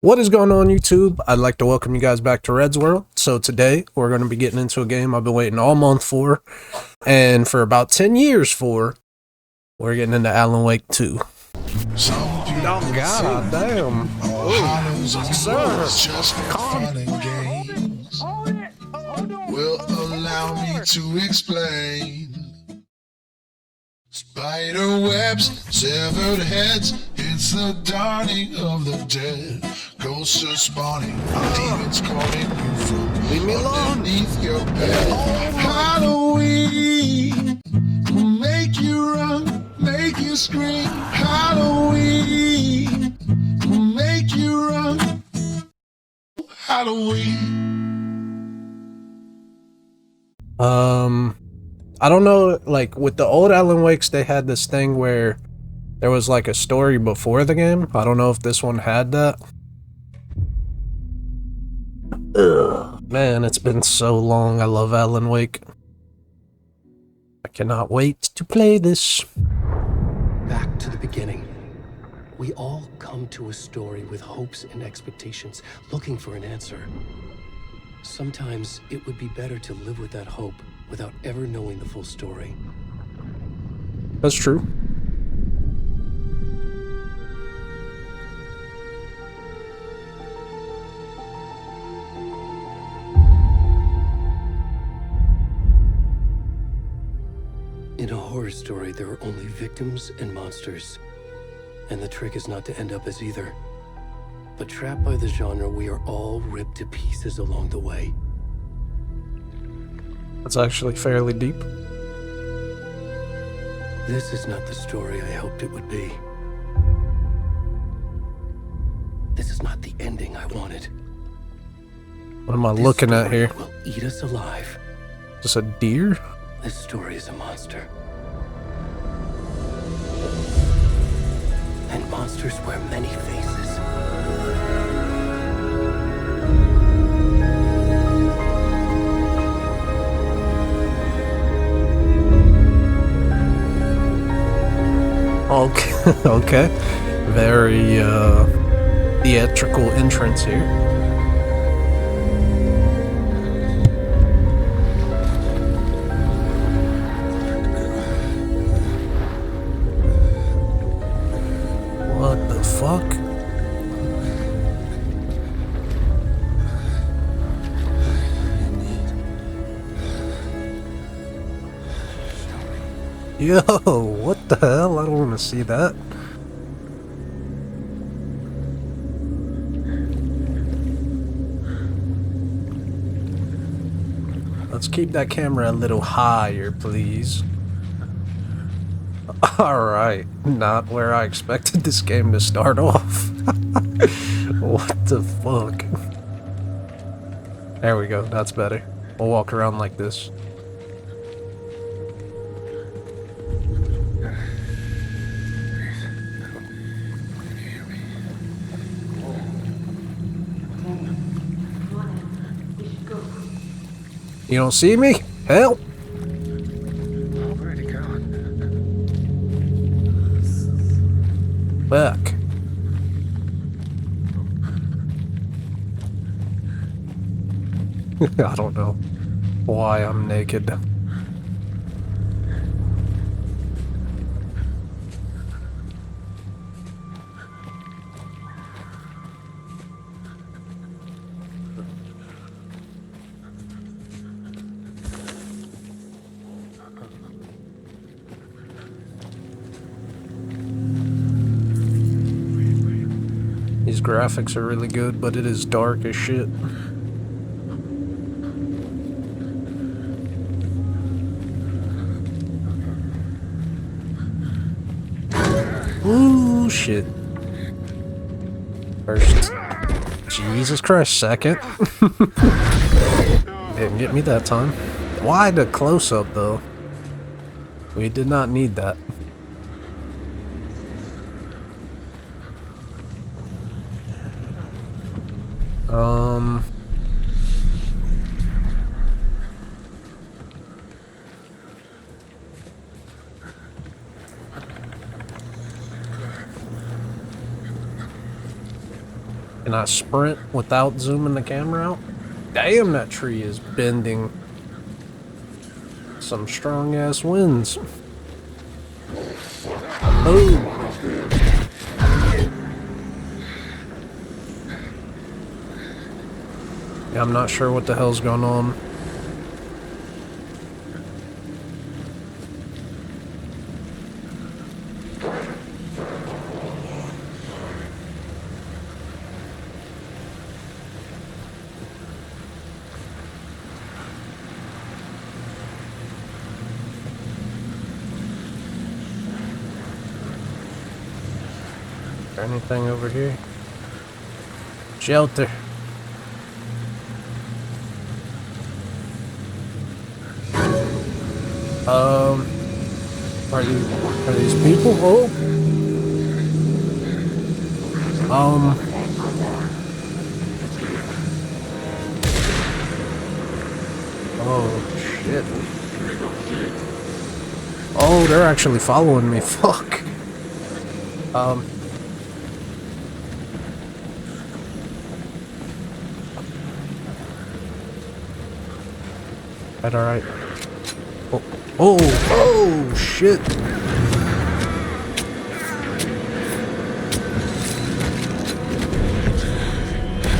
What is going on, YouTube? I'd like to welcome you guys back to Red's World. So today we're going to be getting into a game I've been waiting all month for, and for about 10 years for. We're getting into Alan Wake 2. Oh god damn. Sir, will allow me to explain. Spider webs, severed heads, it's the dawning of the dead. Ghosts are spawning, demons calling you from leave me alone. underneath your bed. Halloween will make you run, make you scream. Halloween will make you run. Halloween. I don't know, like with the old Alan Wakes, they had this thing where there was like a story before the game. I don't know if this one had that. Ugh, man, it's been so long. I love Alan Wake. I cannot wait to play this. Back to the beginning. We all come to a story with hopes and expectations, looking for an answer. Sometimes it would be better to live with that hope without ever knowing the full story. That's true. In a horror story, there are only victims and monsters. And the trick is not to end up as either. But trapped by the genre, we are all ripped to pieces along the way. That's actually fairly deep. This is not the story I hoped it would be. This is not the ending I wanted. What am I looking at here? This story will eat us alive. Just a deer? This story is a monster. And monsters wear many faces. Okay, okay. Very, theatrical entrance here. What the fuck? Yo, what the hell? I don't want to see that. Let's keep that camera a little higher, please. Alright, not where I expected this game to start off. What the fuck? There we go, that's better. We'll walk around like this. You don't see me? Help! Where'd he go? Back. I don't know why I'm naked. These graphics are really good, but it is dark as shit. Ooh, shit. First. Jesus Christ, second. Didn't get me that time. Why the close-up, though? We did not need that. Can I sprint without zooming the camera out? Damn, that tree is bending. Some strong ass winds. Oh. Yeah, I'm not sure what the hell's going on. Anything over here? Shelter. Are these people? Oh. Oh shit. Oh, they're actually following me. Fuck. Alright. Oh, shit.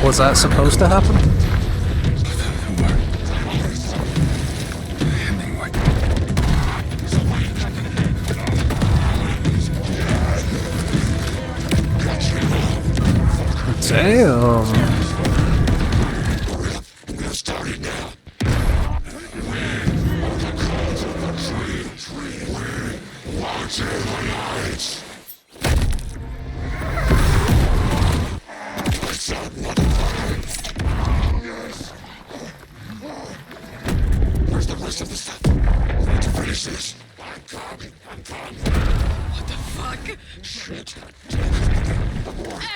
Was that supposed to happen? Damn. Where's the rest of the stuff? I need to finish this. I'm coming. What the fuck? Shit. Run!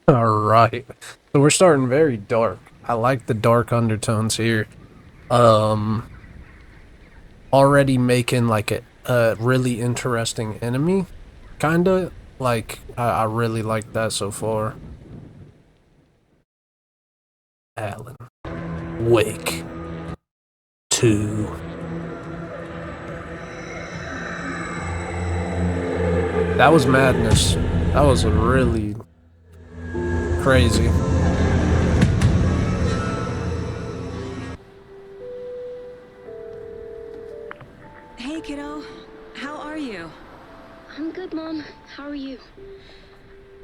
Alright. So we're starting very dark. I like the dark undertones here. Already making like a really interesting enemy. Kinda. Like, I really like that so far. Alan Wake 2. That was madness. That was a really crazy. Hey, kiddo. How are you? I'm good, Mom. How are you?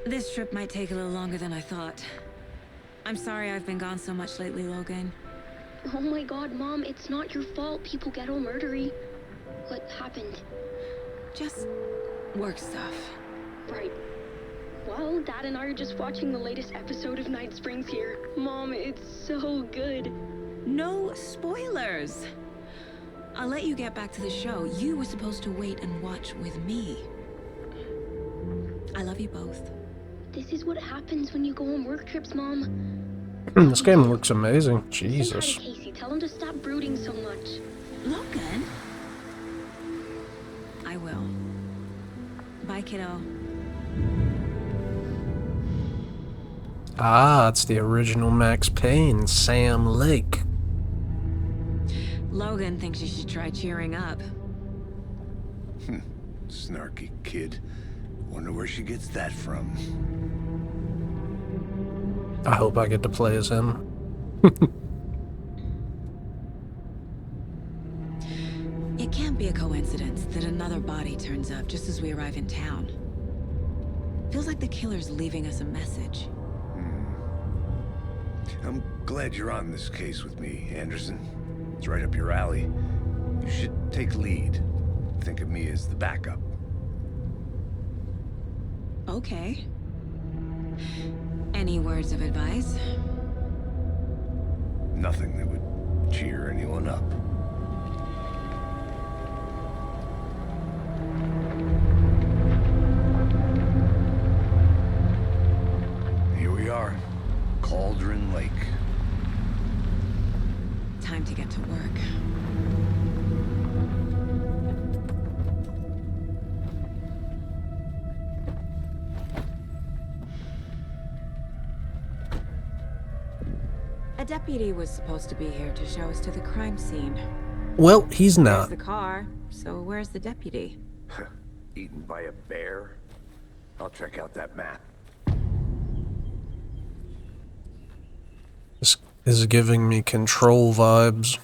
This trip might take a little longer than I thought. I'm sorry I've been gone so much lately, Logan. Oh my god, Mom, it's not your fault people get all murdery. What happened? Just work stuff. Right. Well, Dad and I are just watching the latest episode of Night Springs here. Mom, it's so good. No spoilers! I'll let you get back to the show. You were supposed to wait and watch with me. I love you both. This is what happens when you go on work trips, Mom. This game looks amazing. Say Jesus. hi to Casey. Tell him to stop brooding so much. Logan? I will. Bye, kiddo. Ah, it's the original Max Payne, Sam Lake. Logan thinks you should try cheering up. Snarky kid. Wonder where she gets that from. I hope I get to play as him. It can't be a coincidence that another body turns up just as we arrive in town. Feels like the killer's leaving us a message. I'm glad you're on this case with me, Anderson. It's right up your alley. You should take lead. Think of me as the backup. Okay. Any words of advice? Nothing that would cheer anyone up. A deputy was supposed to be here to show us to the crime scene. Well, he's There's not. the car, so where's the deputy? Eaten by a bear? I'll check out that map. This is giving me Control vibes.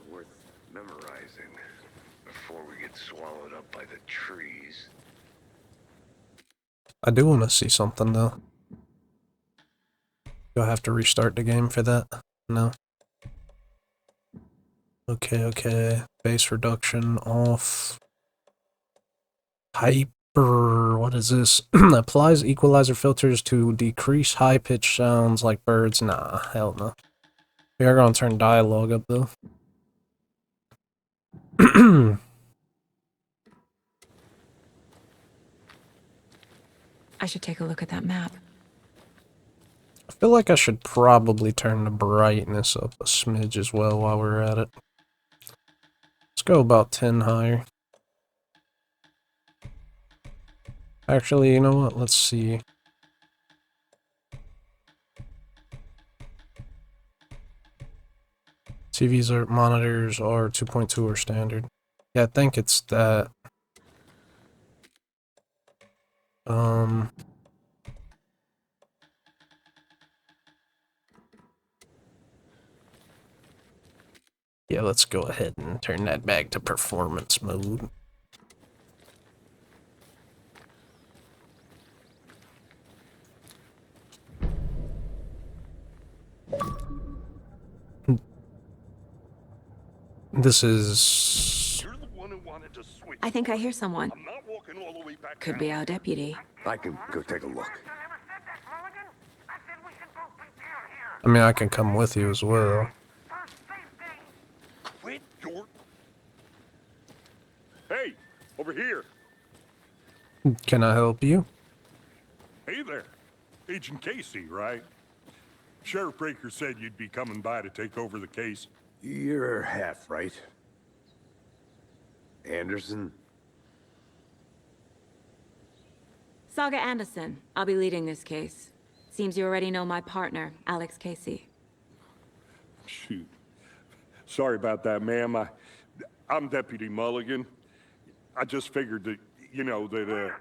Worth memorizing before we get swallowed up by the trees. I do want to see something, though. Do I have to restart the game for that? No. Okay. Base reduction off. Hyper. What is this? Applies equalizer filters to decrease high pitched sounds like birds. Nah, hell no. We are gonna turn dialogue up though. I should take a look at that map. I feel like I should probably turn the brightness up a smidge as well while we're at it. Let's go about 10 higher. Actually, you know what? Let's see. Monitors are 2.2 or standard. Yeah, I think it's that. Yeah, let's go ahead and turn that back to performance mode. This is... You're the one who wanted to switch. I think I hear someone. I'm not walking all the way back Could down. be our deputy. I can go take a look. I mean, I can come with you as well. Quit your... Hey, over here. Can I help you? Hey there, Agent Casey, right? Sheriff Breaker said you'd be coming by to take over the case. You're half right. Anderson? Saga Anderson. I'll be leading this case. Seems you already know my partner, Alex Casey. Shoot. Sorry about that, ma'am. I'm Deputy Mulligan. I just figured that, you know, that,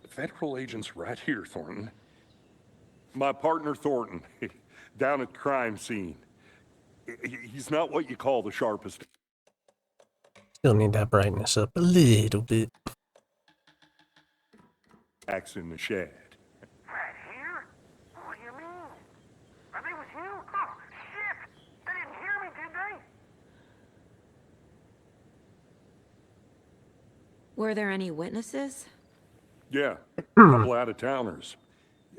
Federal agent's right here, Thornton. My partner, Thornton, down at the crime scene. He's not what you call the sharpest. Still need that brightness up a little bit. Axe in the shed. Right here? What do you mean? Are they with you? Oh, shit! They didn't hear me, did they? Were there any witnesses? Yeah, a couple out-of-towners.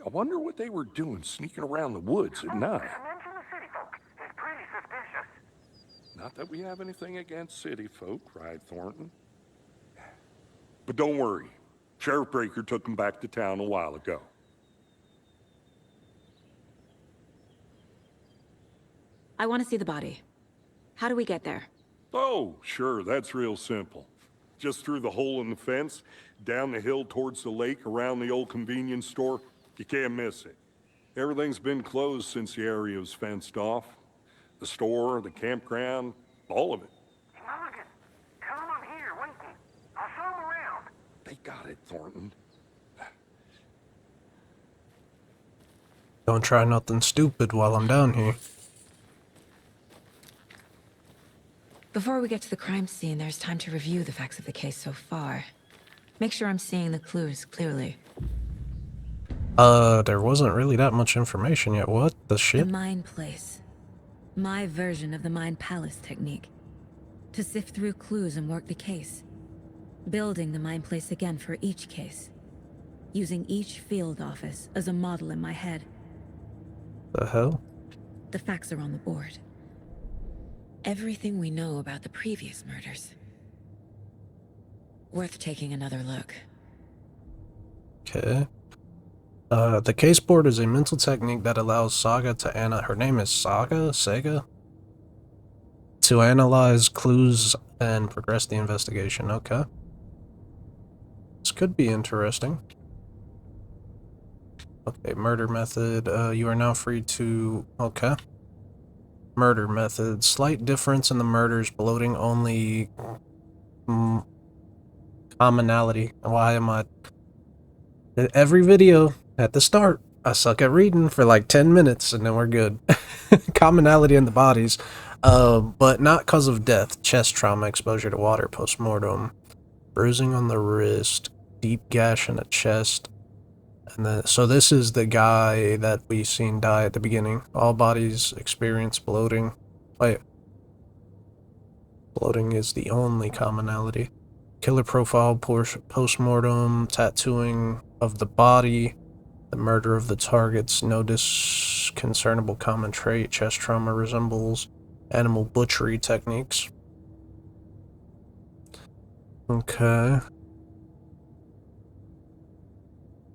I wonder what they were doing sneaking around the woods at night. Mention the city folk. It's pretty suspicious. Not that we have anything against city folk, right, Thornton? But don't worry. Sheriff Breaker took them back to town a while ago. I want to see the body. How do we get there? Oh, sure, that's real simple. Just through the hole in the fence, down the hill towards the lake, around the old convenience store. You can't miss it. Everything's been closed since the area was fenced off. The store, the campground, all of it. Mulligan, tell them I'm here, waiting. I'll show them around. They got it, Thornton. Don't try nothing stupid while I'm down here. Before we get to the crime scene, there's time to review the facts of the case so far. Make sure I'm seeing the clues clearly. There wasn't really that much information yet. What the The shit? Mind Place. My version of the Mind Palace technique. To sift through clues and work the case. Building the Mind Place again for each case. Using each field office as a model in my head. The hell? The facts are on the board. Everything we know about the previous murders. Worth taking another look. Okay. The case board is a mental technique that allows Saga to her name is Saga? Sega? To analyze clues and progress the investigation. Okay. This could be interesting. Okay, murder method. You are now free to... Okay. Murder method. Slight difference in the murders, bloating only... commonality. Why am I... Every video, at the start, I suck at reading for like 10 minutes, and then we're good. Commonality in the bodies. But not cause of death. Chest trauma, exposure to water, post-mortem. Bruising on the wrist. Deep gash in the chest. And then, so this is the guy that we seen die at the beginning. All bodies experience bloating. Wait. Bloating is the only commonality. Killer profile, post-mortem, tattooing of the body, the murder of the targets, no discernible common trait, chest trauma resembles animal butchery techniques. Okay.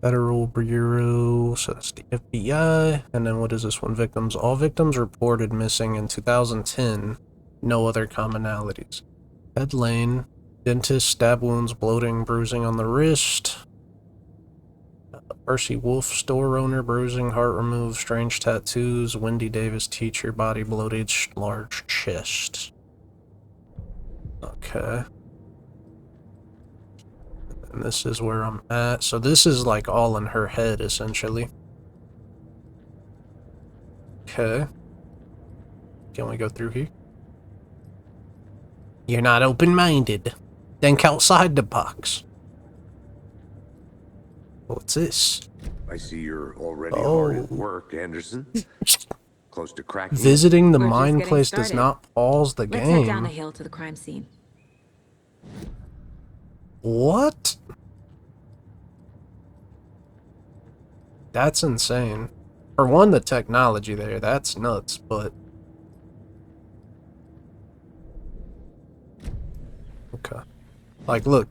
Federal Bureau, so that's the FBI. And then what is this one? Victims. All victims reported missing in 2010. No other commonalities. Head lane, dentist, stab wounds, bloating, bruising on the wrist. Percy Wolf, store owner, bruising, heart removed, strange tattoos. Wendy Davis, teacher, body bloated, large chest. Okay. And this is where I'm at. So this is like all in her head, essentially. Okay. Can we go through here? You're not open-minded. Think outside the box. What's this? I see you're already hard at work, Anderson. Close to cracking. Visiting the We're just mine getting place does started. not pause the Let's head down the game. hill to the crime scene. What? That's insane. For one, the technology there, that's nuts, but... Okay. Like, look.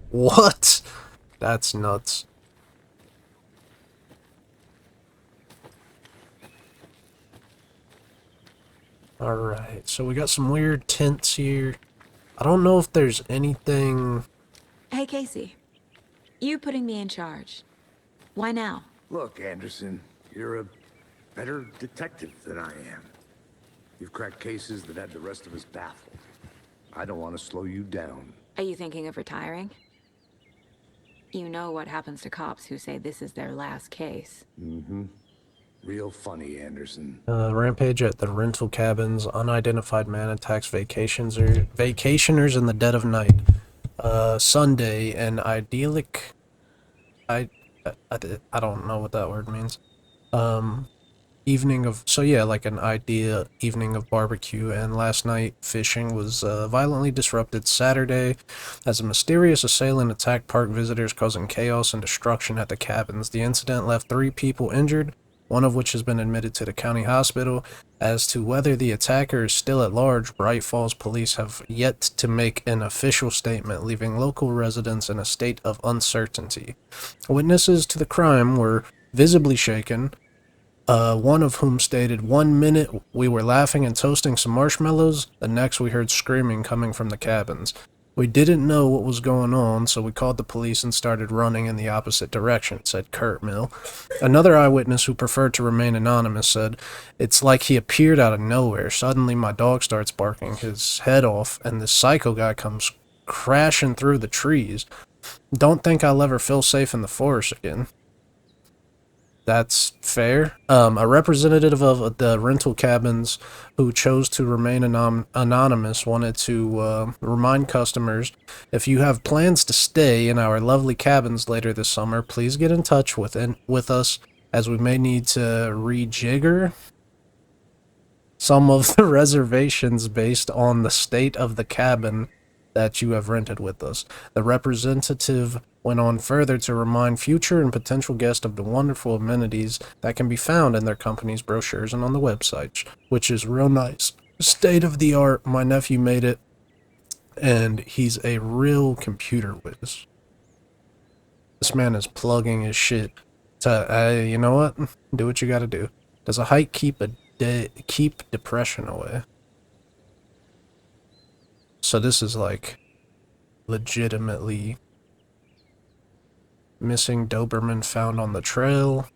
What? That's nuts. Alright, so we got some weird tents here. I don't know if there's anything... Hey, Casey. You putting me in charge. Why now? Look, Anderson, you're a better detective than I am. You've cracked cases that had the rest of us baffled. I don't want to slow you down. Are you thinking of retiring? You know what happens to cops who say this is their last case. Mm-hmm. Real funny, Anderson. Rampage at the rental cabins. Unidentified man attacks vacationers in the dead of night. Sunday, an idyllic... I don't know what that word means. Evening of... So yeah, like an idea evening of barbecue, and last night fishing was violently disrupted Saturday as a mysterious assailant attacked park visitors, causing chaos and destruction at the cabins. The incident left 3 people injured, one of which has been admitted to the county hospital. As to whether the attacker is still at large, Bright Falls police have yet to make an official statement, leaving local residents in a state of uncertainty. Witnesses to the crime were visibly shaken, one of whom stated, "1 minute we were laughing and toasting some marshmallows, the next we heard screaming coming from the cabins. We didn't know what was going on, so we called the police and started running in the opposite direction," said Kurt Mill. Another eyewitness who preferred to remain anonymous said, "It's like he appeared out of nowhere. Suddenly my dog starts barking his head off, and this psycho guy comes crashing through the trees. Don't think I'll ever feel safe in the forest again." That's fair. A representative of the rental cabins who chose to remain anonymous wanted to remind customers, if you have plans to stay in our lovely cabins later this summer, please get in touch with us, as we may need to rejigger some of the reservations based on the state of the cabin that you have rented with us. The representative went on further to remind future and potential guests of the wonderful amenities that can be found in their company's brochures and on the website, which is real nice. State of the art. My nephew made it, and he's a real computer whiz. This man is plugging his shit to, you know what? Do what you gotta do. Does a hike keep depression away? So this is like legitimately Missing Doberman found on the trail.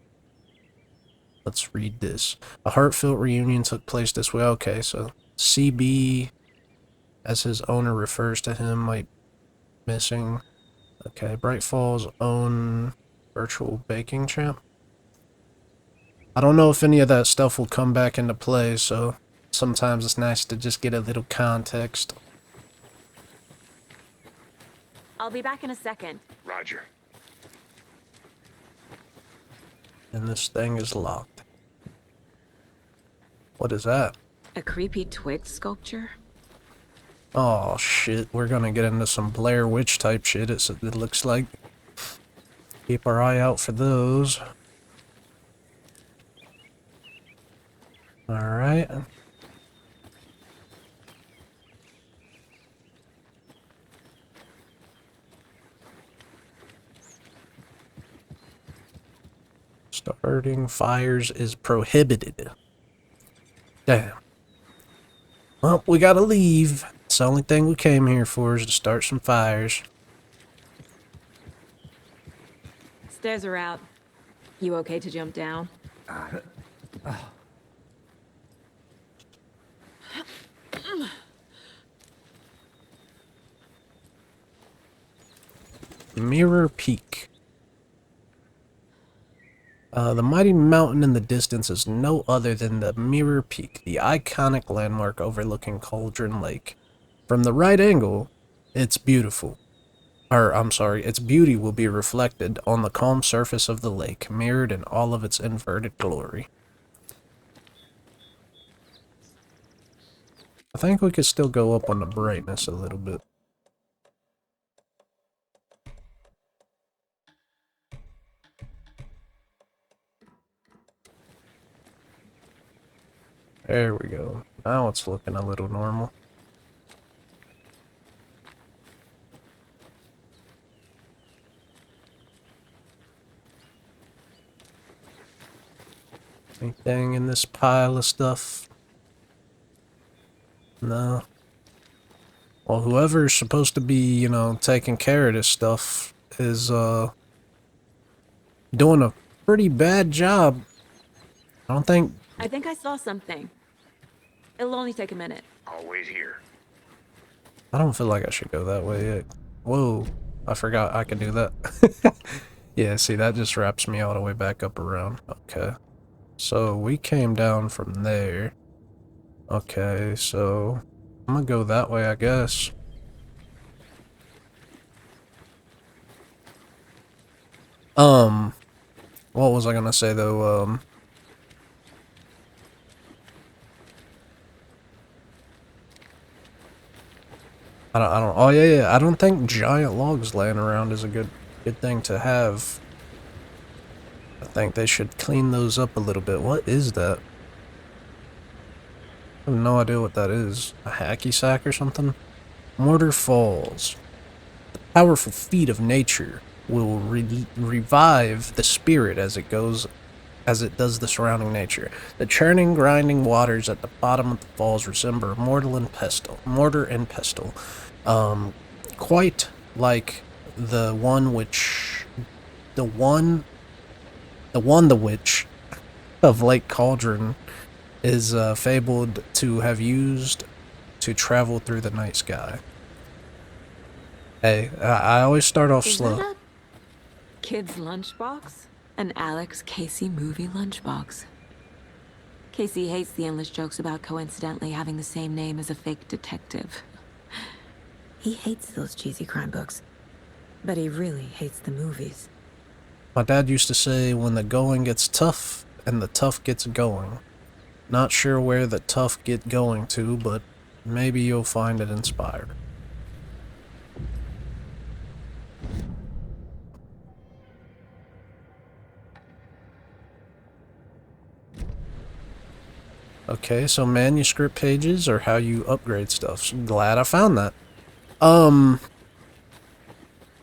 Let's read this. A heartfelt reunion took place this way. Okay, so CB, as his owner refers to him, might be missing. Okay, Bright Falls' own virtual baking champ. I don't know if any of that stuff will come back into play, so sometimes it's nice to just get a little context. I'll be back in a second. Roger. And this thing is locked. What is that? A creepy twig sculpture? Oh shit, we're gonna get into some Blair Witch type shit, it looks like. Keep our eye out for those. Alright. Starting fires is prohibited. Damn. Well, we gotta leave. It's the only thing we came here for is to start some fires. Stairs are out. You okay to jump down? Mirror Peak. The mighty mountain in the distance is no other than the Mirror Peak, the iconic landmark overlooking Cauldron Lake. From the right angle, it's beautiful. Its beauty will be reflected on the calm surface of the lake, mirrored in all of its inverted glory. I think we could still go up on the brightness a little bit. There we go. Now it's looking a little normal. Anything in this pile of stuff? No. Well, whoever's supposed to be, you know, taking care of this stuff is, doing a pretty bad job. I I saw something. It'll only take a minute. I'll wait here. I don't feel like I should go that way yet. Whoa, I forgot I could do that. Yeah, see, that just wraps me all the way back up around. Okay. So, we came down from there. Okay, so I'm gonna go that way, I guess. What was I gonna say, though? Oh yeah, I don't think giant logs laying around is a good thing to have. I think they should clean those up a little bit. What is that? I have no idea what that is. A hacky sack or something? Mortar Falls. The powerful feat of nature will revive the spirit as it does the surrounding nature. The churning, grinding waters at the bottom of the falls resemble mortar and pestle. Quite like the witch of Lake Cauldron is fabled to have used to travel through the night sky. Hey, I always start off slow. That a kid's lunchbox? An Alex Casey movie lunchbox. Casey hates the endless jokes about coincidentally having the same name as a fake detective. He hates those cheesy crime books, but he really hates the movies. My dad used to say, when the going gets tough and the tough gets going. Not sure where the tough get going to, but maybe you'll find it inspired. Okay, so manuscript pages are how you upgrade stuff. So glad I found that. But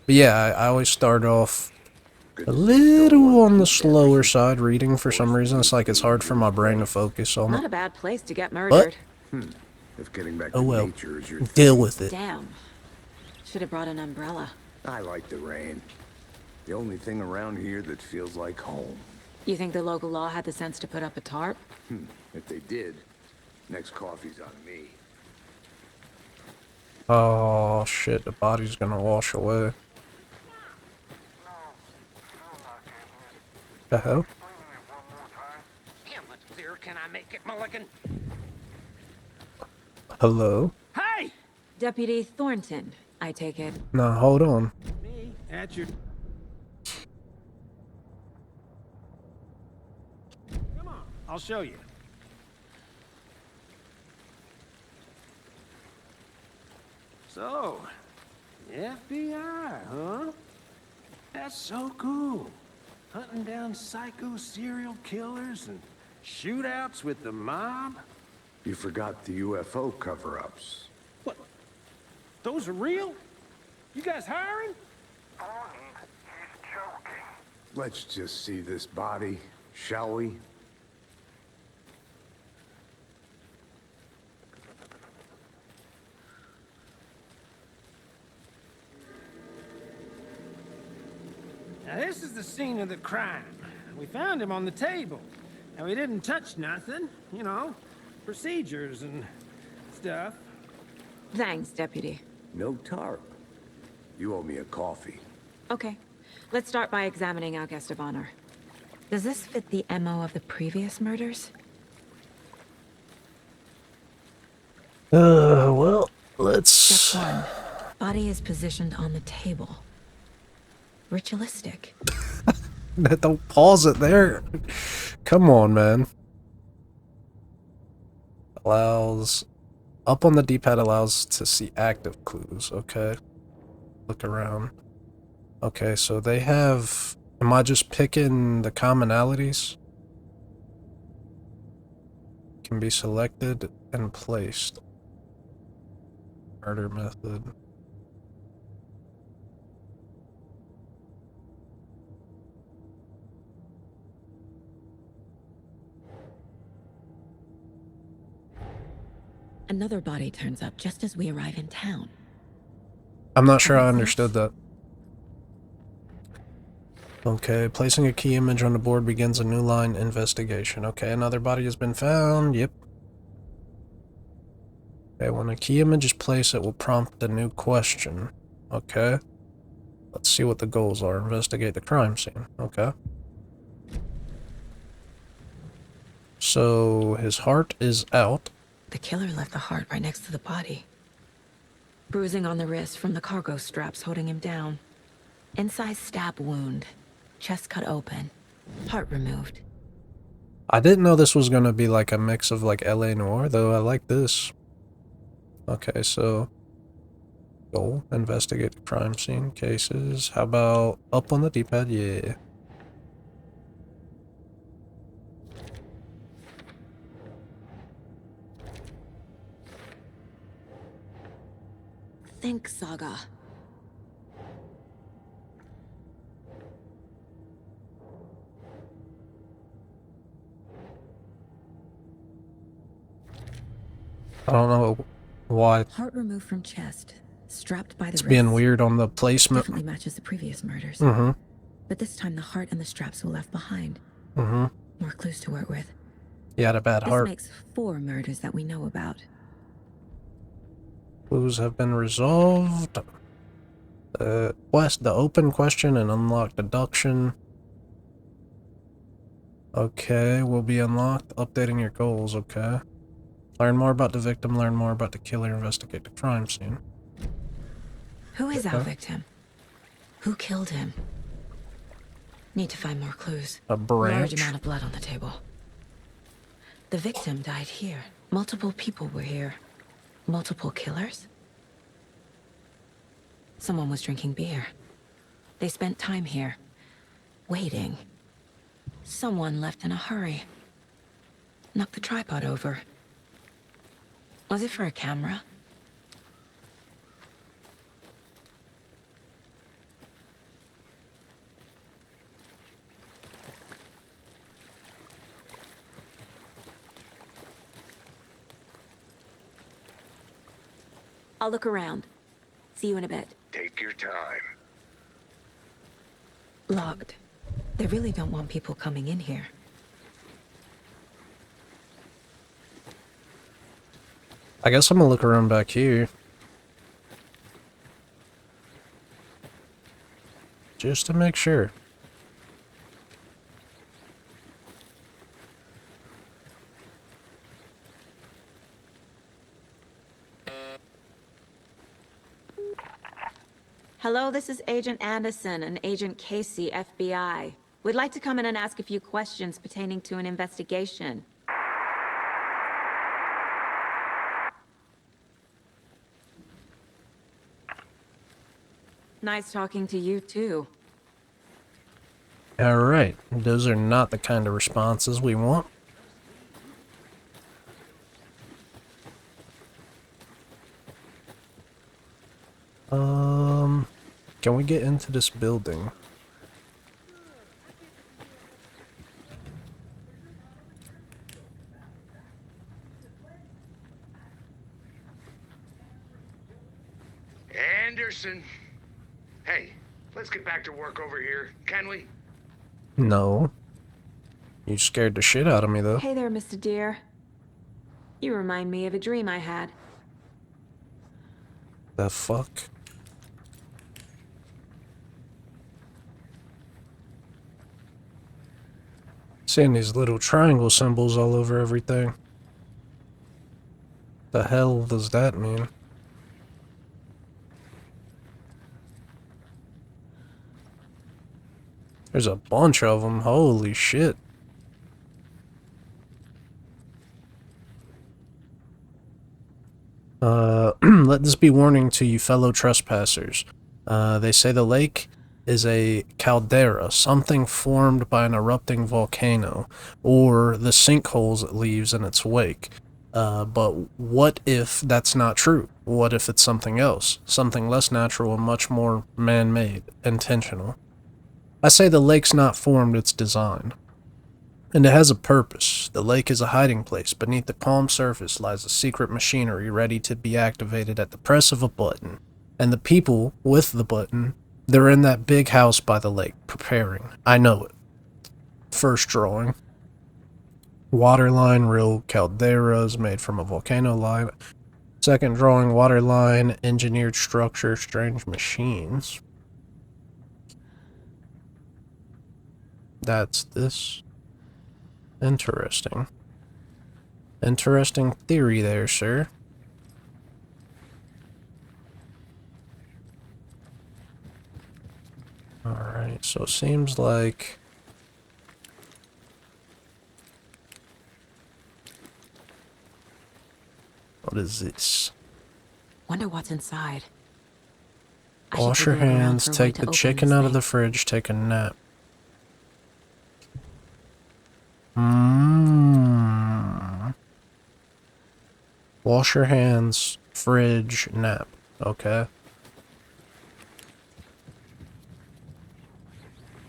yeah, I always start off a little on the slower side reading for some reason. It's like it's hard for my brain to focus on Not it. a bad place to get murdered. If getting back Oh to well, nature is your deal with it. Damn. Should have brought an umbrella. I like the rain. The only thing around here that feels like home. You think the local law had the sense to put up a tarp? If they did, next coffee's on me. Oh shit, the body's gonna wash away. The hell? How much clearer can I make it, Mulligan? Hello? Hey! Deputy Thornton, I take it. Now hold on. Me, at your... Come on, I'll show you. So, FBI, huh? That's so cool. Hunting down psycho serial killers and shootouts with the mob. You forgot the UFO cover-ups. What? Those are real? You guys hiring? Let's just see this body, shall we? Now this is the scene of the crime. We found him on the table. And we didn't touch nothing, you know, procedures and stuff. Thanks, Deputy. No tarp. You owe me a coffee. Okay, let's start by examining our guest of honor. Does this fit the MO of the previous murders? Well, Step let's... 1. Body is positioned on the table. Ritualistic. Don't pause it there. Come on, man. Allows... Up on the D-pad allows to see active clues, okay. Look around. Okay, so they have... Am I just picking the commonalities? Can be selected and placed. Murder method. Another body turns up just as we arrive in town. I'm not sure I understood that. Okay, placing a key image on the board begins a new line investigation. Okay, another body has been found. Yep. Okay, when a key image is placed, it will prompt a new question. Okay. Let's see what the goals are. Investigate the crime scene. Okay. So, his heart is out. The killer left the heart right next to the body. Bruising on the wrist from the cargo straps holding him down. Incised stab wound. Chest cut open. Heart removed. I didn't know this was going to be like a mix of like LA Noire, though I like this. Okay, so... Goal. Investigate the crime scene cases. How about up on the D-pad? Yeah. Think, Saga. I don't know why Heart removed from chest. Strapped by the it's wrist. being weird on the placement. Definitely matches the previous murders. Mm-hmm. But this time the heart and the straps were left behind. Mm-hmm. More clues to work with. He had a bad This heart. makes 4 murders that we know about. Clues have been resolved. The open question and unlock deduction. Okay, will be unlocked. Updating your goals, okay. Learn more about the victim, learn more about the killer, investigate the crime scene. Who is our victim? Who killed him? Need to find more clues. A Large branch. amount of blood on the table. The victim died here. Multiple people were here. Multiple killers? Someone was drinking beer. They spent time here. Waiting. Someone left in a hurry. Knocked the tripod over. Was it for a camera? I'll look around. See you in a bit. Take your time. Locked. They really don't want people coming in here. I guess I'm gonna look around back here. Just to make sure. Hello, this is Agent Anderson and Agent Casey, FBI. We'd like to come in and ask a few questions pertaining to an investigation. Nice talking to you, too. Alright, those are not the kind of responses we want. Can we get into this building? Anderson! Hey, let's get back to work over here, can we? No. You scared the shit out of me, though. Hey there, Mr. Deer. You remind me of a dream I had. The fuck? Seeing these little triangle symbols all over everything. The hell does that mean? There's a bunch of them. Holy shit. Let this be warning to you fellow trespassers. They say the lake is a caldera, something formed by an erupting volcano, or the sinkholes it leaves in its wake. But what if that's not true? What if it's something else? Something less natural and much more man-made, intentional. I say the lake's not formed, it's designed. And it has a purpose. The lake is a hiding place. Beneath the calm surface lies a secret machinery ready to be activated at the press of a button. And the people with the button, they're in that big house by the lake, preparing. I know it. First drawing. Waterline, real calderas made from a volcano line. Second drawing, waterline, engineered structure, strange machines. That's this. Interesting. Interesting theory there, sir. Alright, so it seems like... What is this? Wonder what's inside. I should Wash take your a look around hands, for a way take to the open chicken this out of thing. the fridge, take a nap. Wash your hands, fridge, nap. Okay.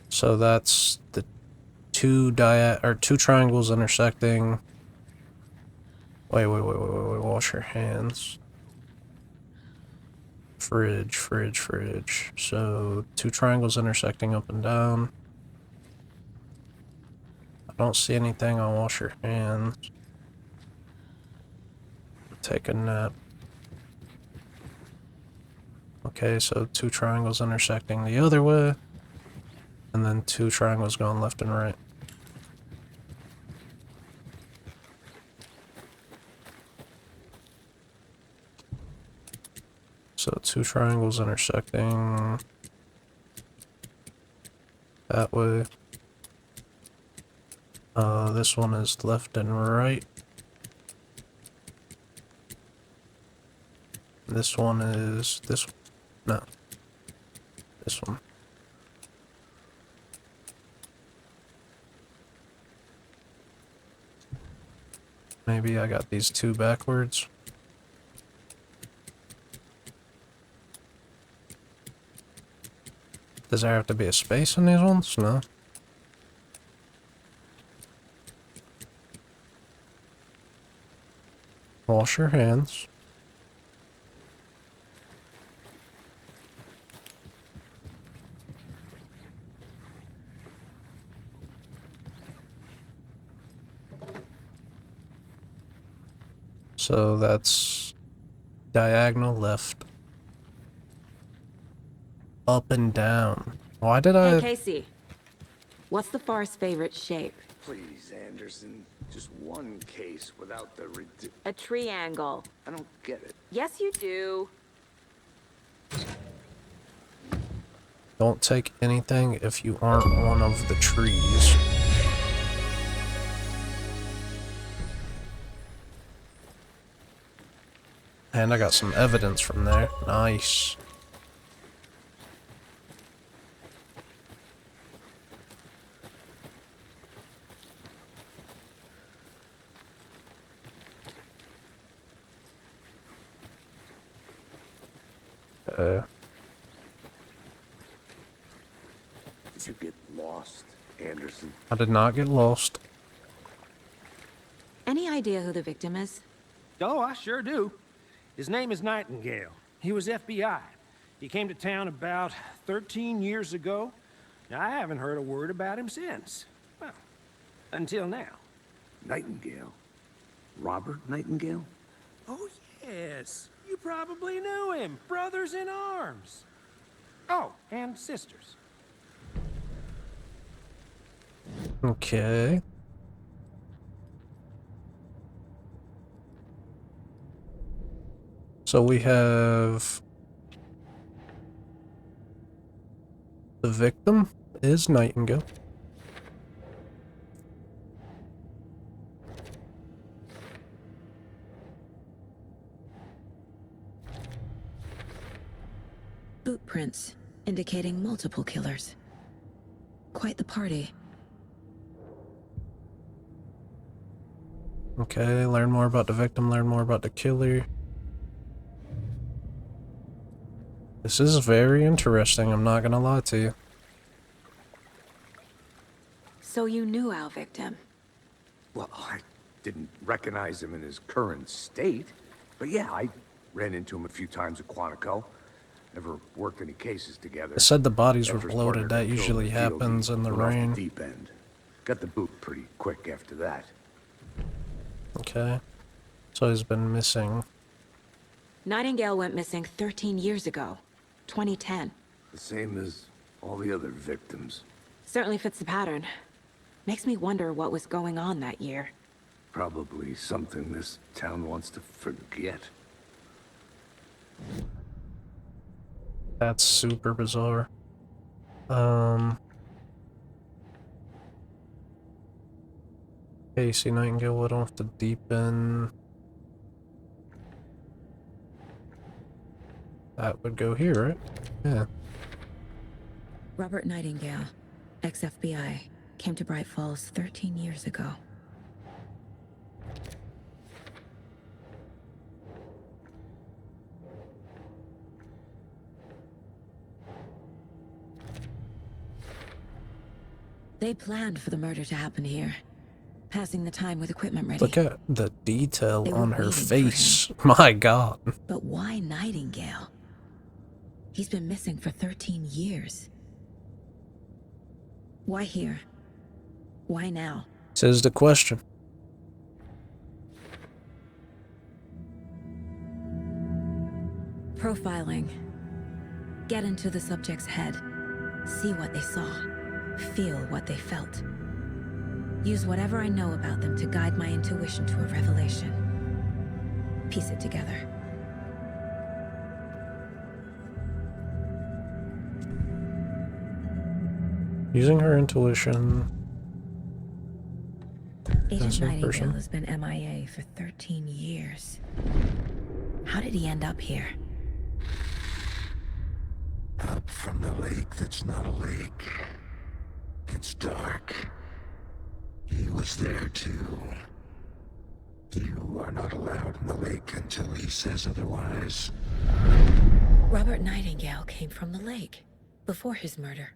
So that's the two triangles intersecting. Wait. Wash your hands. Fridge. So two triangles intersecting up and down. I don't see anything on wash your hands. Take a nap. Okay, so two triangles intersecting the other way. And then two triangles going left and right. So two triangles intersecting that way. This one is left and right. This one is this one. Maybe I got these two backwards. Does there have to be a space in these ones? No. Wash your hands. So that's diagonal left. Up and down. Why did Hey, I... Casey. What's the far's favorite shape? Please, Anderson. Just one case without the A triangle. I don't get it. Yes, you do. Don't take anything if you aren't one of the trees. And I got some evidence from there. Nice. Did you get lost, Anderson? I did not get lost. Any idea who the victim is? Oh, I sure do. His name is Nightingale. He was FBI. He came to town about 13 years ago. Now, I haven't heard a word about him since. Well, until now. Nightingale? Robert Nightingale? Oh, yes. You probably knew him. Brothers in arms. Oh, and sisters. Okay. So we have the victim is Nightingale. Boot prints indicating multiple killers. Quite the party. Okay, learn more about the victim, learn more about the killer. This is very interesting, I'm not gonna lie to you. So you knew our victim. Well, I didn't recognize him in his current state. But yeah, I ran into him a few times at Quantico. Never worked any cases together. It said the bodies were Ever's bloated, partner that got killed usually in the field. happens He in the went off rain. deep end. Got the boot pretty quick after that. Okay. So he's been missing. Nightingale went missing 13 years ago. 2010. The same as all the other victims. Certainly fits the pattern. Makes me wonder what was going on that year. Probably something this town wants to forget. That's super bizarre. Casey Nightingale went off the deep end. That would go here, right? Yeah. Robert Nightingale, ex-FBI, came to Bright Falls 13 years ago. They planned for the murder to happen here, passing the time with equipment ready. Look at the detail They were on her waiting for face. My God. But why Nightingale? He's been missing for 13 years. Why here? Why now? Says the question. Profiling. Get into the subject's head. See what they saw. Feel what they felt. Use whatever I know about them to guide my intuition to a revelation. Piece it together. Using her intuition. Agent Missing Nightingale person. has been MIA for 13 years. How did he end up here? Up from the lake that's not a lake. It's dark. He was there too. You are not allowed in the lake until he says otherwise. Robert Nightingale came from the lake, before his murder.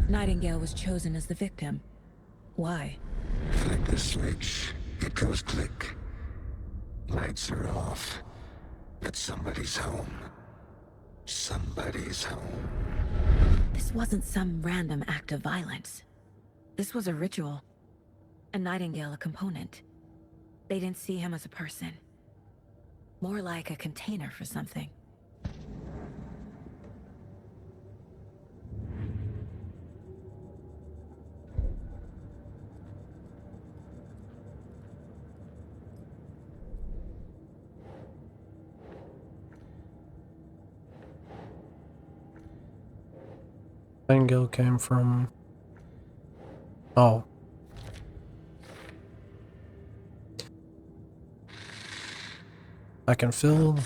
Nightingale was chosen as the victim. Why? Flick the switch. It goes click. Lights are off. But somebody's home. Somebody's home. This wasn't some random act of violence. This was a ritual. and Nightingale a component. They didn't see him as a person. More like a container for something. Nightingale came from... Oh. I can feel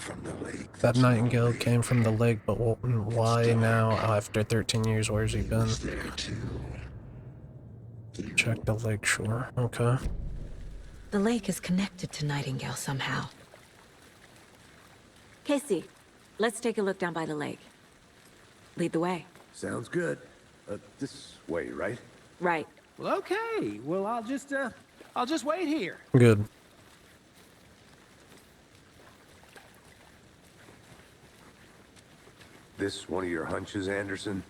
that Nightingale came from the lake, but why now, after 13 years, where's he been? Check the lake shore, okay. The lake is connected to Nightingale somehow. Casey, let's take a look down by the lake. Lead the way. Sounds good. This way, right? Right. Well, okay. Well, I'll just wait here. Good. This one of your hunches, Anderson?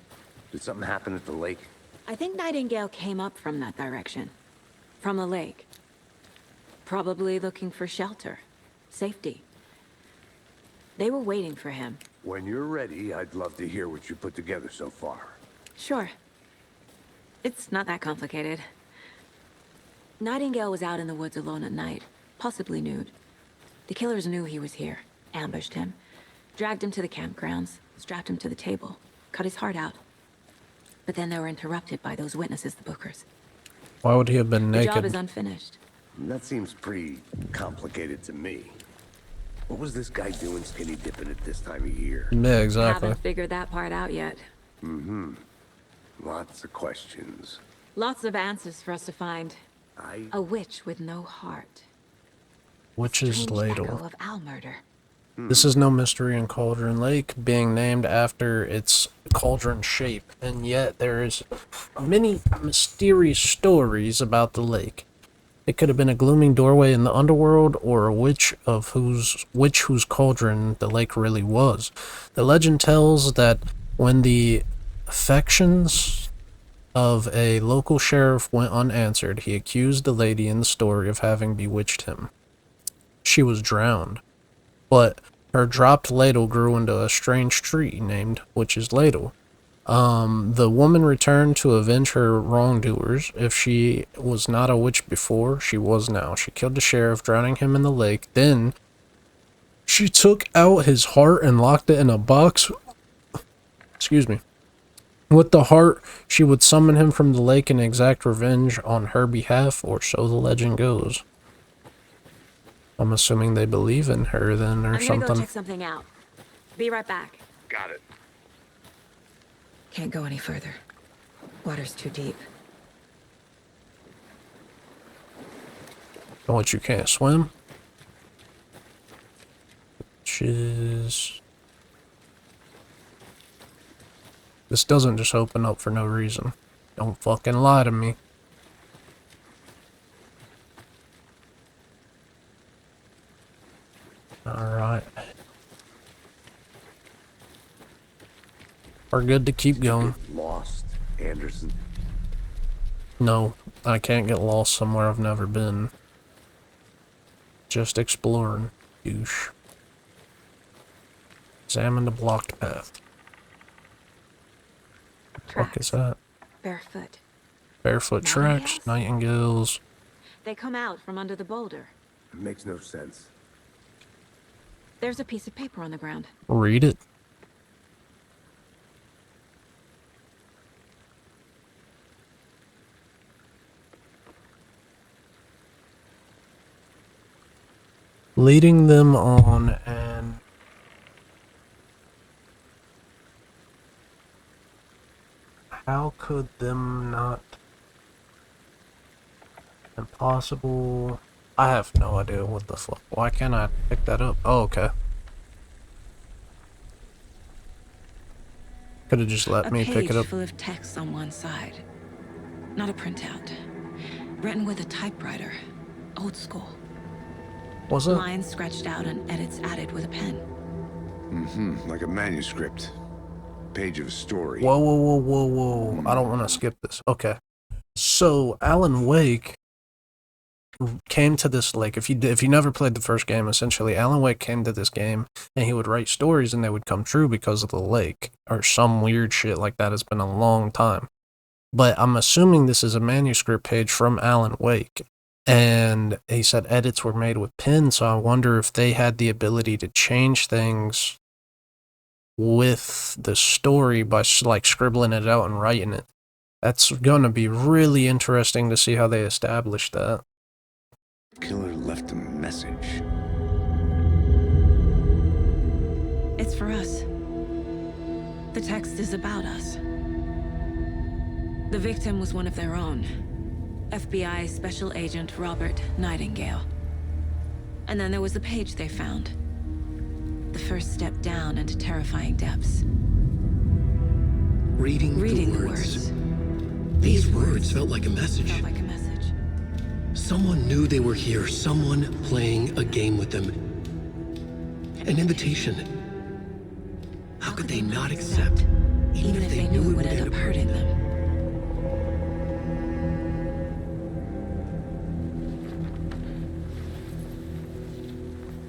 Did something happen at the lake? I think Nightingale came up from that direction. From the lake. Probably looking for shelter. Safety. They were waiting for him. When you're ready, I'd love to hear what you put together so far. Sure. It's not that complicated. Nightingale was out in the woods alone at night, possibly nude. The killers knew he was here, ambushed him, dragged him to the campgrounds, strapped him to the table, cut his heart out. But then they were interrupted by those witnesses, the Bookers. Why would he have been naked? The job is unfinished. That seems pretty complicated to me. What was this guy doing skinny dipping at this time of year? Yeah, exactly. Haven't figured that part out yet. Mm-hmm. Lots of questions. Lots of answers for us to find. I... A witch with no heart. Witch's Strange ladle. echo of owl murder. This is no mystery in Cauldron Lake, being named after its cauldron shape, and yet there is many mysterious stories about the lake. It could have been a glooming doorway in the underworld, or a witch whose cauldron the lake really was. The legend tells that when the affections of a local sheriff went unanswered, he accused the lady in the story of having bewitched him. She was drowned, but her dropped ladle grew into a strange tree named Witch's Ladle. The woman returned to avenge her wrongdoers. If she was not a witch before, she was now. She killed the sheriff, drowning him in the lake. Then she took out his heart and locked it in a box. Excuse me. With the heart, she would summon him from the lake and exact revenge on her behalf, or so the legend goes. I'm assuming they believe in her then, or I'm gonna something. go check something out. Be right back. Got it. Can't go any further. Water's too deep. What, you can't swim? This doesn't just open up for no reason. Don't fucking lie to me. Alright. We're good to keep going. Get lost, Anderson. No, I can't get lost somewhere I've never been. Just exploring, douche. Examine the blocked path. What the fuck is that? Barefoot. Barefoot tracks, Nightingales? nightingales. They come out from under the boulder. It makes no sense. There's a piece of paper on the ground. Read it. Leading them on and how could them not impossible? I have no idea what the fuck. Why can't I pick that up? Oh, okay. Could have just let me pick it up. A page full of text on one side. Not a printout. Written with a typewriter. Old school. Was it? Lines scratched out and edits added with a pen. Mm-hmm. Like a manuscript. Page of a story. Whoa, whoa, whoa, whoa, whoa. I don't want to skip this. Okay. So, Alan Wake came to this lake. If you never played the first game, essentially Alan Wake came to this game and he would write stories and they would come true because of the lake or some weird shit like that. It's been a long time. But I'm assuming this is a manuscript page from Alan Wake. And he said edits were made with pen, so I wonder if they had the ability to change things with the story by like scribbling it out and writing it. That's gonna be really interesting to see how they establish that. Killer left a message. It's for us. The text is about us. The victim was one of their own. FBI Special Agent Robert Nightingale. And then there was the page they found. The first step down into terrifying depths. Reading the words. These words felt like a message. Someone knew they were here. Someone playing a game with them. An invitation. How could they not accept, even if they knew it would end up hurting them?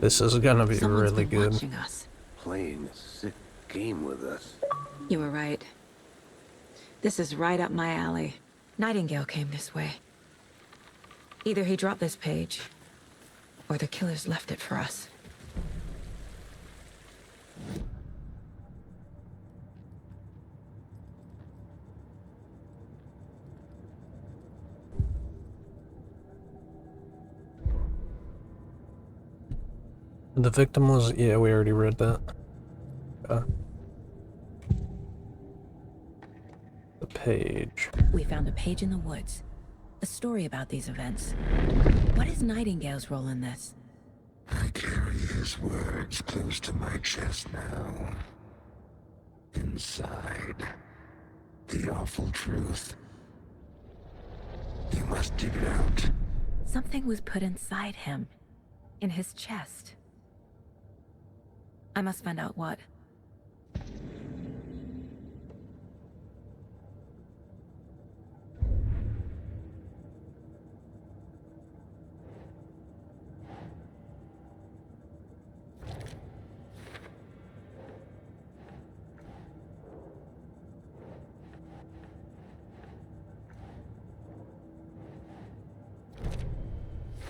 This is gonna be Someone's really been good. watching us. Playing a sick game with us. You were right. This is right up my alley. Nightingale came this way. Either he dropped this page, or the killers left it for us. The victim was, yeah, we already read that. The page. We found a page in the woods. A story about these events. What is Nightingale's role in this? I carry his words close to my chest now. Inside, the awful truth. You must dig it out. Something was put inside him. In his chest. I must find out what.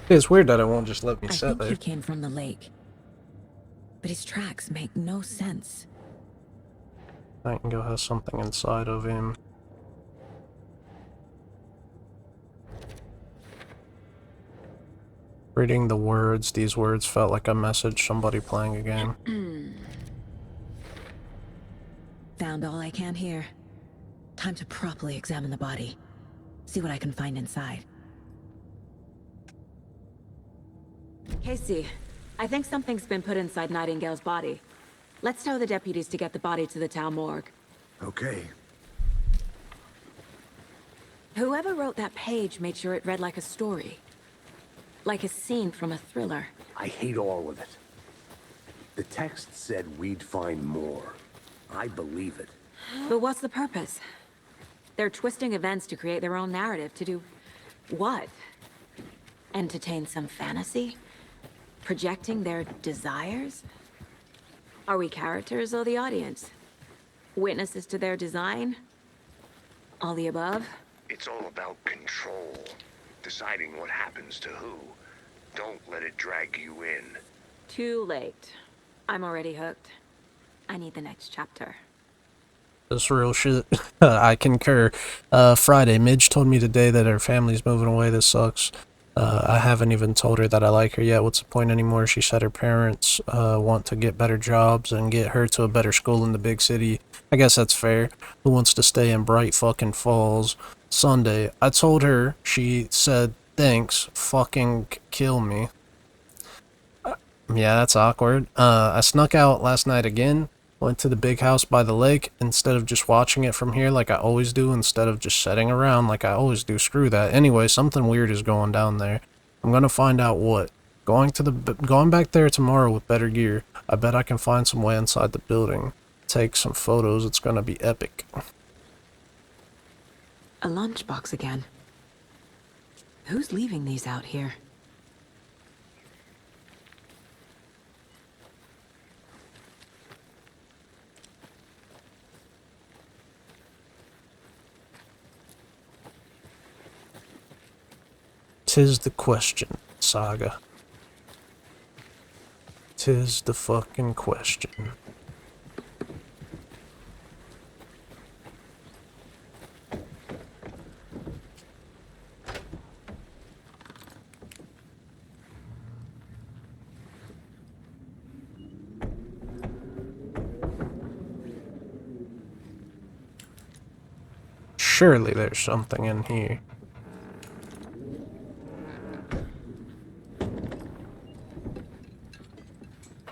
It's weird that it won't just let me I sit think there. he came from the lake. But his tracks make no sense. Nightingale has something inside of him. Reading the words, these words felt like a message, somebody playing a game. Found all I can here. Time to properly examine the body. See what I can find inside. Casey, I think something's been put inside Nightingale's body. Let's tell the deputies to get the body to the town morgue. Okay. Whoever wrote that page made sure it read like a story. Like a scene from a thriller. I hate all of it. The text said we'd find more. I believe it. But what's the purpose? They're twisting events to create their own narrative. To do what? Entertain some fantasy? Projecting their desires? Are we characters or the audience? Witnesses to their design? All the above? It's all about control. Deciding what happens to who. Don't let it drag you in. Too late. I'm already hooked. I need the next chapter. This real shit. I concur. Friday, Midge told me today that her family's moving away. This sucks. I haven't even told her that I like her yet. What's the point anymore? She said her parents want to get better jobs and get her to a better school in the big city. I guess that's fair. Who wants to stay in Bright fucking Falls? Sunday, I told her. She said, thanks. Fucking kill me. Yeah, that's awkward. I snuck out last night again. Went to the big house by the lake instead of just watching it from here like I always do, instead of just sitting around like I always do. Screw that. Anyway, something weird is going down there. I'm gonna find out what. Going back there tomorrow with better gear. I bet I can find some way inside the building. Take some photos. It's gonna be epic. A lunchbox again. Who's leaving these out here? 'Tis the question, Saga. 'Tis the fucking question. Surely there's something in here.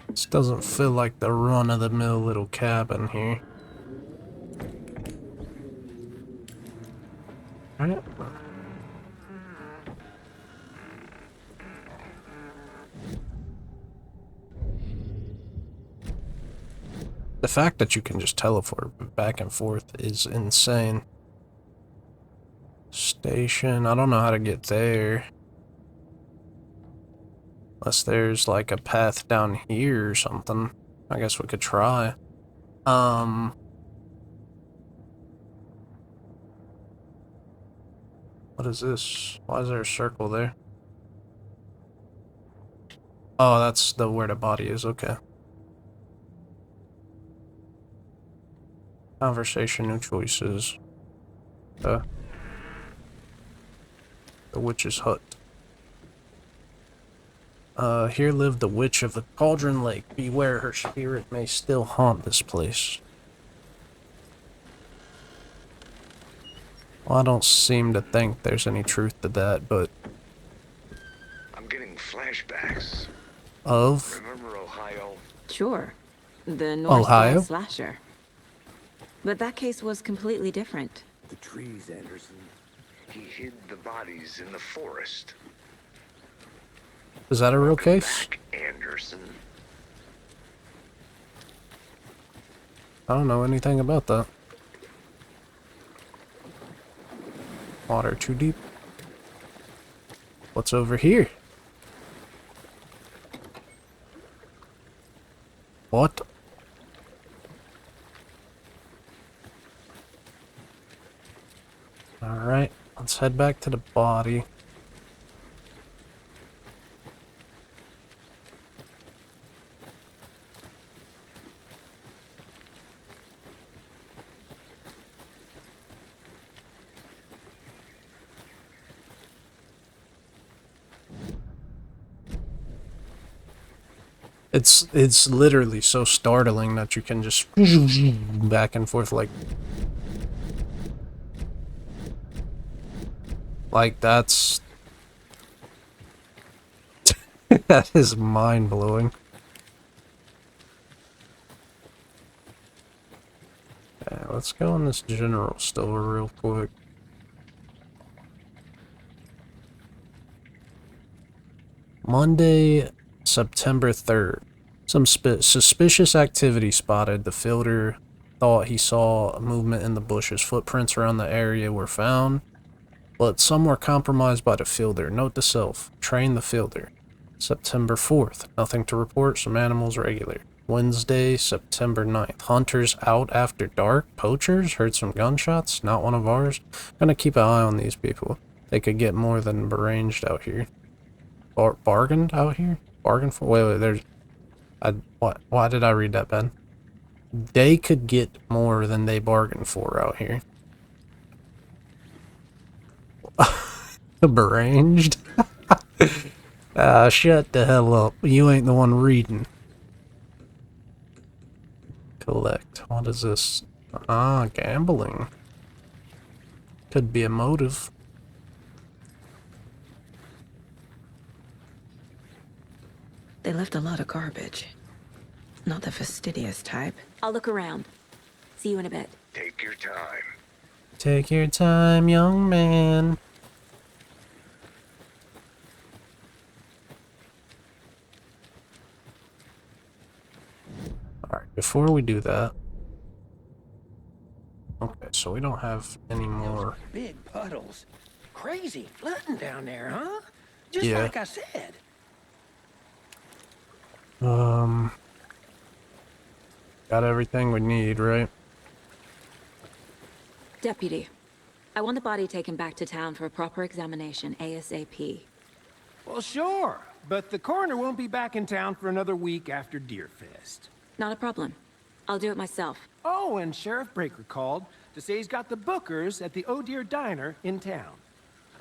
This doesn't feel like the run-of-the-mill little cabin here. Alright. The fact that you can just teleport back and forth is insane. Station, I don't know how to get there. Unless there's like a path down here or something. I guess we could try. What is this? Why is there a circle there? Oh, that's where the body is, okay. Conversation, new choices. The witch's hut. Here lived the witch of the Cauldron Lake. Beware, her spirit may still haunt this place. Well, I don't seem to think there's any truth to that, but... I'm getting flashbacks. Of? Remember Ohio? Sure. The North Ohio? Slasher. But that case was completely different. The trees, Anderson. He hid the bodies in the forest. Is that a real Welcome case? back, Anderson. I don't know anything about that. Water too deep. What's over here? What? Alright, let's head back to the body. It's literally so startling that you can just back and forth like that's that is mind-blowing. Okay, let's go in this general store real quick. Monday, September 3rd. Some suspicious activity spotted. The fielder thought he saw a movement in the bushes. Footprints around the area were found, but some were compromised by the fielder. Note to self, train the fielder. September 4th. Nothing to report. Some animals regular. Wednesday, September 9th. Hunters out after dark. Poachers. Heard some gunshots. Not one of ours. Gonna keep an eye on these people. They could get more than arranged out here. Bargained out here? Bargained for? Wait, there's... Why did I read that, Ben? They could get more than they bargained for out here. Arranged? Shut the hell up. You ain't the one reading. Collect. What is this? Ah, gambling. Could be a motive. They left a lot of garbage. Not the fastidious type. I'll look around. See you in a bit. Take your time. Take your time, young man. Alright, before we do that... Okay, so we don't have any more... Big puddles. Crazy flooding down there, huh? Just Yeah. like I said. Got everything we need, right? Deputy, I want the body taken back to town for a proper examination ASAP. Well, sure, but the coroner won't be back in town for another week after Deerfest. Not a problem. I'll do it myself. Oh, and Sheriff Breaker called to say he's got the bookers at the Oh Dear Diner in town.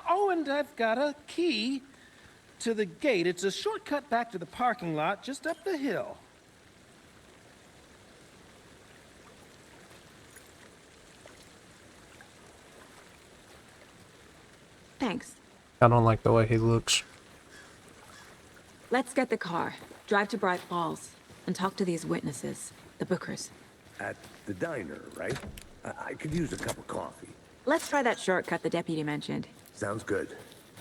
Oh, and I've got a key to the gate. It's a shortcut back to the parking lot just up the hill. Thanks. I don't like the way he looks. Let's get the car, drive to Bright Falls, and talk to these witnesses, the bookers. At the diner, right? I could use a cup of coffee. Let's try that shortcut the deputy mentioned. Sounds good.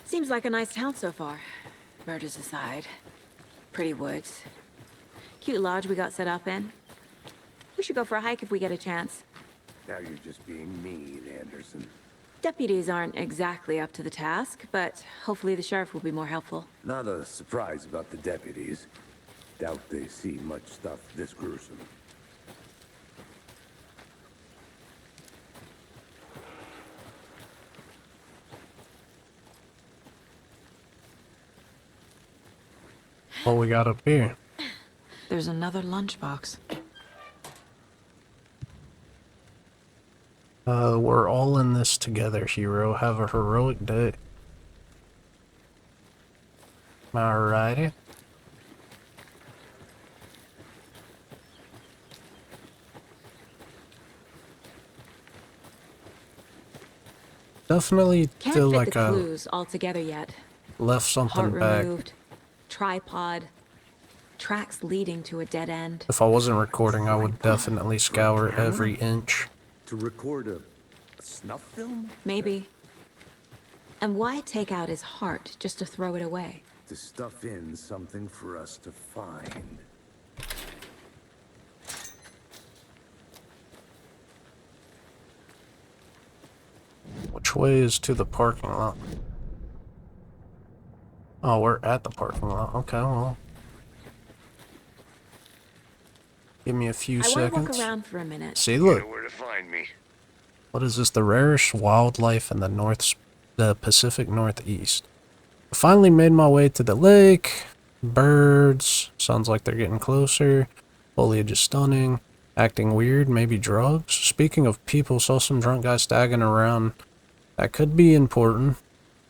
Seems like a nice town so far. Murders aside. Pretty woods. Cute lodge we got set up in. We should go for a hike if we get a chance. Now you're just being mean, Anderson. Deputies aren't exactly up to the task, but hopefully the sheriff will be more helpful. Not a surprise about the deputies. Doubt they see much stuff this gruesome. What we got up here? There's another lunchbox. We're all in this together, hero. Have a heroic day. Alrighty. Definitely Can't feel fit like the I clues all together yet. left something Heart back. removed, tripod, tracks leading to a dead end. If I wasn't recording, I would definitely scour every inch. To record a snuff film? Maybe. And why take out his heart just to throw it away? To stuff in something for us to find. Which way is to the parking lot? Oh, we're at the parking lot. Okay, well. Give me a few I want to seconds. walk around for a minute. See, look. Where to find me? What is this? The rarest wildlife in the Pacific Northeast. I finally made my way to the lake. Birds. Sounds like they're getting closer. Foliage is stunning. Acting weird. Maybe drugs. Speaking of people, saw some drunk guy staggering around. That could be important.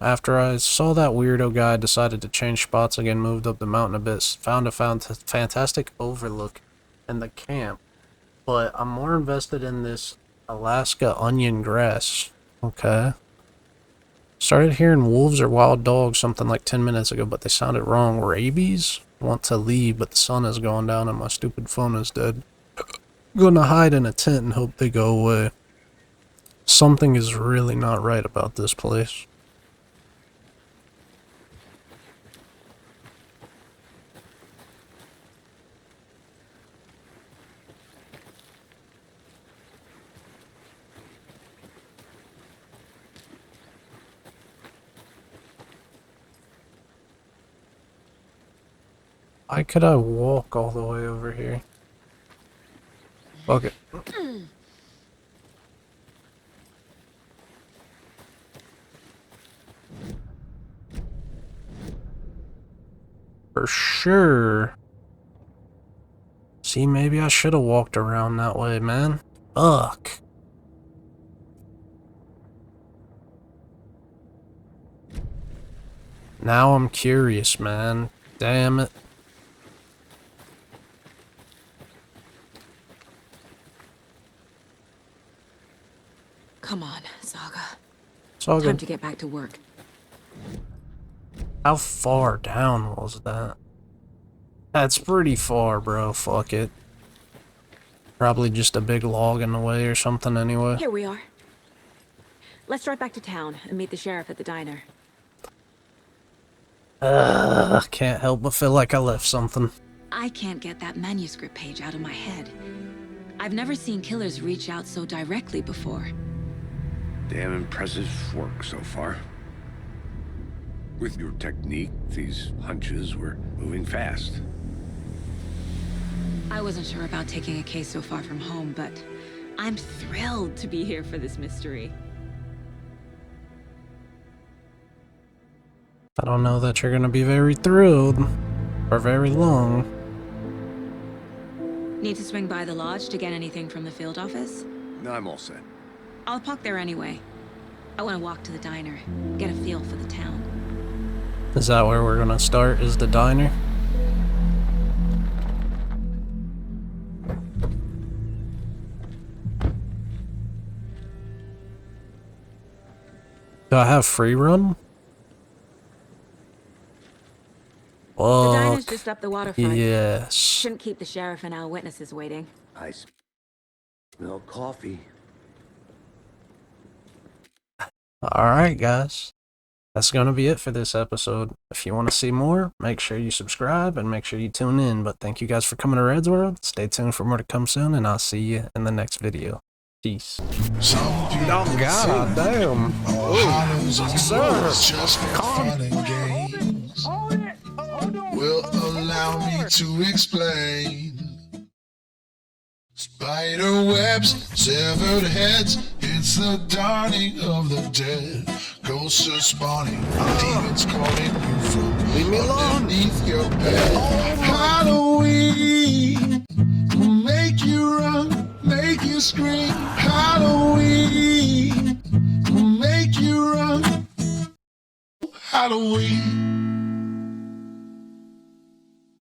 After I saw that weirdo guy, I decided to change spots again, moved up the mountain a bit, found a fantastic overlook in the camp. But I'm more invested in this Alaska onion grass. Okay. Started hearing wolves or wild dogs something like 10 minutes ago, but they sounded wrong. Rabies? Want to leave, but the sun has gone down and my stupid phone is dead. Gonna hide in a tent and hope they go away. Something is really not right about this place. Why could I walk all the way over here? Fuck it. For sure. See, maybe I should have walked around that way, man. Fuck. Now I'm curious, man. Damn it. Come on, Saga. It's all Time good. to get back to work. How far down was that? That's pretty far, bro. Fuck it. Probably just a big log in the way or something anyway. Here we are. Let's drive back to town and meet the sheriff at the diner. Can't help but feel like I left something. I can't get that manuscript page out of my head. I've never seen killers reach out so directly before. Damn impressive work so far. With your technique, these hunches were moving fast. I wasn't sure about taking a case so far from home, but I'm thrilled to be here for this mystery. I don't know that you're gonna be very thrilled for very long. Need to swing by the lodge to get anything from the field office? No, I'm all set. I'll park there anyway. I want to walk to the diner, get a feel for the town. Is that where we're gonna start, is the diner? Do I have free run? The diner's Fuck. just up the waterfront. Yes. Shouldn't keep the sheriff and our witnesses waiting. I smell coffee. Alright, guys. That's gonna be it for this episode. If you want to see more, make sure you subscribe and make sure you tune in. But thank you guys for coming to Red's World. Stay tuned for more to come soon, and I'll see you in the next video. Peace. Oh, God damn. Sir, just for fun and games. Will allow me to explain. Spider webs, severed heads, it's the dawning of the dead. Ghosts are spawning, demons calling you from Leave me alone. underneath your bed. Halloween will make you run, make you scream. Halloween will make you run. Halloween.